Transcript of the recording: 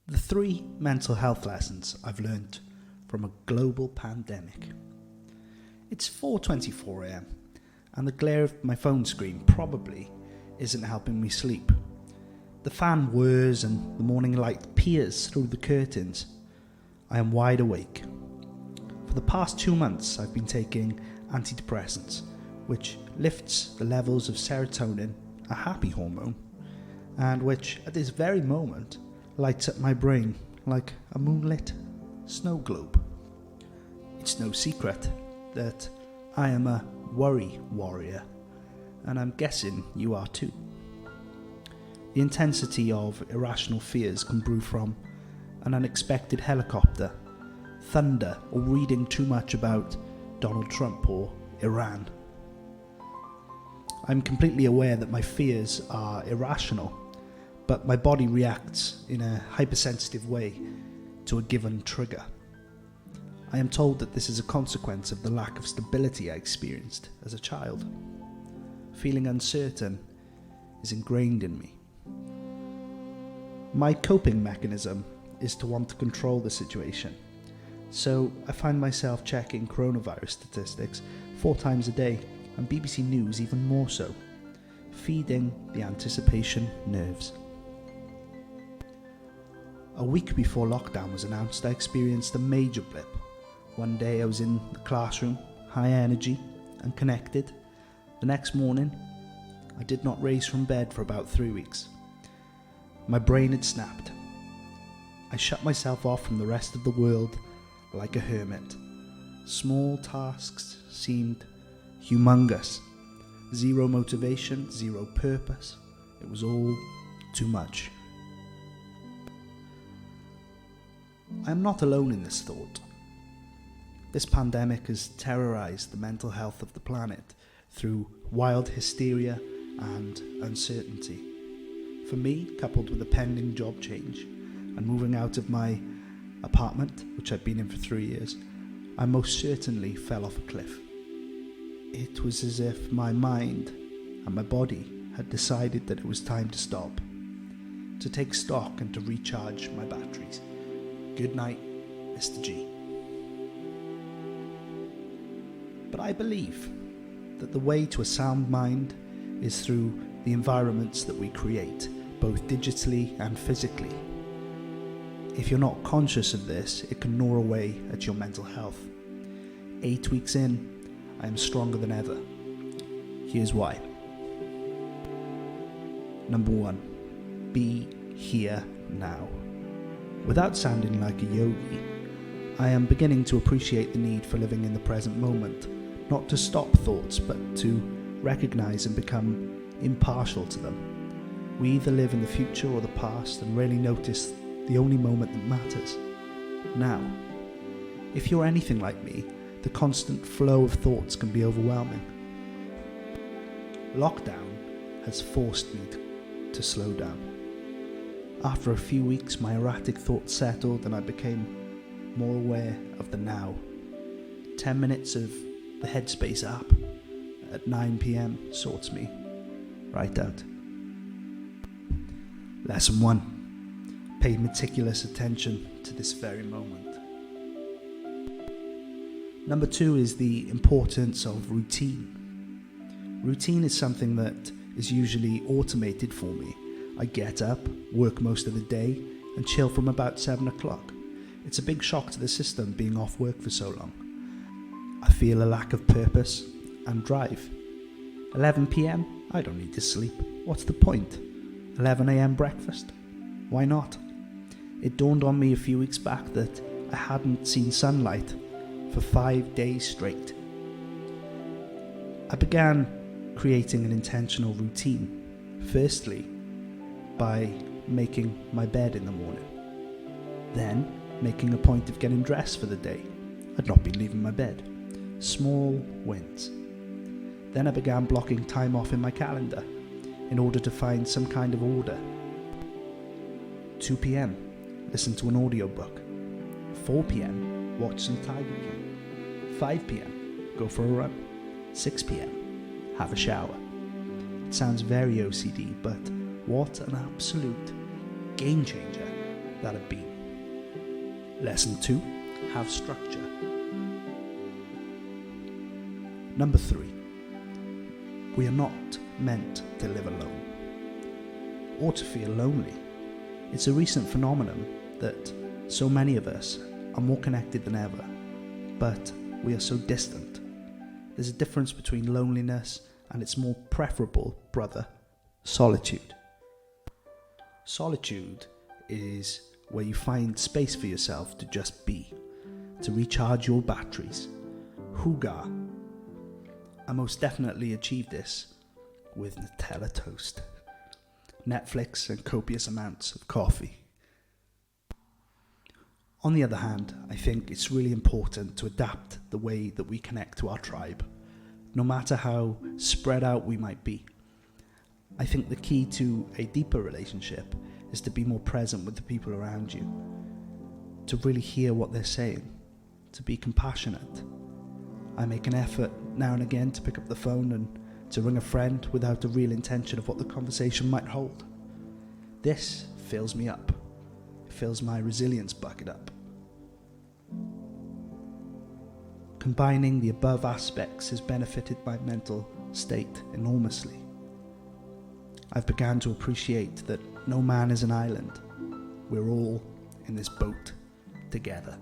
The 3 mental health lessons I've learnt from a global pandemic. It's 4:24 a.m. and the glare of my phone screen probably isn't helping me sleep. The fan whirs and the morning light peers through the curtains. I am wide awake. For the past 2 months I've been taking antidepressants, which lifts the levels of serotonin, a happy hormone, and which at this very moment lights up my brain like a moonlit snow globe. It's no secret that I am a worry warrior, and I'm guessing you are too. The intensity of irrational fears can brew from an unexpected helicopter, thunder, or reading too much about Donald Trump or Iran. I'm completely aware that my fears are irrational, but my body reacts in a hypersensitive way to a given trigger. I am told that this is a consequence of the lack of stability I experienced as a child. Feeling uncertain is ingrained in me. My coping mechanism is to want to control the situation, so I find myself checking coronavirus statistics 4 times a day, and BBC News even more so, feeding the anticipation nerves. A week before lockdown was announced, I experienced a major blip. One day I was in the classroom, high energy and connected. The next morning, I did not raise from bed for about 3 weeks. My brain had snapped. I shut myself off from the rest of the world like a hermit. Small tasks seemed humongous. Zero motivation, zero purpose. It was all too much. I am not alone in this thought. This pandemic has terrorized the mental health of the planet through wild hysteria and uncertainty. For me, coupled with a pending job change and moving out of my apartment, which I'd been in for 3 years, I most certainly fell off a cliff. It was as if my mind and my body had decided that it was time to stop, to take stock and to recharge my batteries. Good night, Mr. G. But I believe that the way to a sound mind is through the environments that we create, both digitally and physically. If you're not conscious of this, it can gnaw away at your mental health. 8 weeks in, I am stronger than ever. Here's why. Number 1, be here now. Without sounding like a yogi, I am beginning to appreciate the need for living in the present moment, not to stop thoughts, but to recognize and become impartial to them. We either live in the future or the past and rarely notice the only moment that matters, now. If you're anything like me, the constant flow of thoughts can be overwhelming. Lockdown has forced me to slow down. After a few weeks, my erratic thoughts settled and I became more aware of the now. 10 minutes of the Headspace app at 9 p.m. sorts me right out. Lesson 1. Pay meticulous attention to this very moment. Number 2 is the importance of routine. Routine is something that is usually automated for me. I get up, work most of the day, and chill from about 7 o'clock. It's a big shock to the system being off work for so long. I feel a lack of purpose and drive. 11 p.m, I don't need to sleep. What's the point? 11 a.m. breakfast? Why not? It dawned on me a few weeks back that I hadn't seen sunlight for 5 days straight. I began creating an intentional routine. Firstly, by making my bed in the morning. Then, making a point of getting dressed for the day. I'd not been leaving my bed. Small wins. Then I began blocking time off in my calendar in order to find some kind of order. 2 p.m, listen to an audiobook. 4 p.m, watch some Tiger King. 5 p.m, go for a run. 6 p.m, have a shower. It sounds very OCD, but what an absolute game changer that have been. Lesson 2, have structure. Number 3, we are not meant to live alone or to feel lonely. It's a recent phenomenon that so many of us are more connected than ever, but we are so distant. There's a difference between loneliness and its more preferable brother, solitude. Solitude is where you find space for yourself to just be, to recharge your batteries. Hygge. I most definitely achieved this with Nutella toast, Netflix and copious amounts of coffee. On the other hand, I think it's really important to adapt the way that we connect to our tribe, no matter how spread out we might be. I think the key to a deeper relationship is to be more present with the people around you, to really hear what they're saying, to be compassionate. I make an effort now and again to pick up the phone and to ring a friend without a real intention of what the conversation might hold. This fills me up. It fills my resilience bucket up. Combining the above aspects has benefited my mental state enormously. I've begun to appreciate that no man is an island. We're all in this boat together.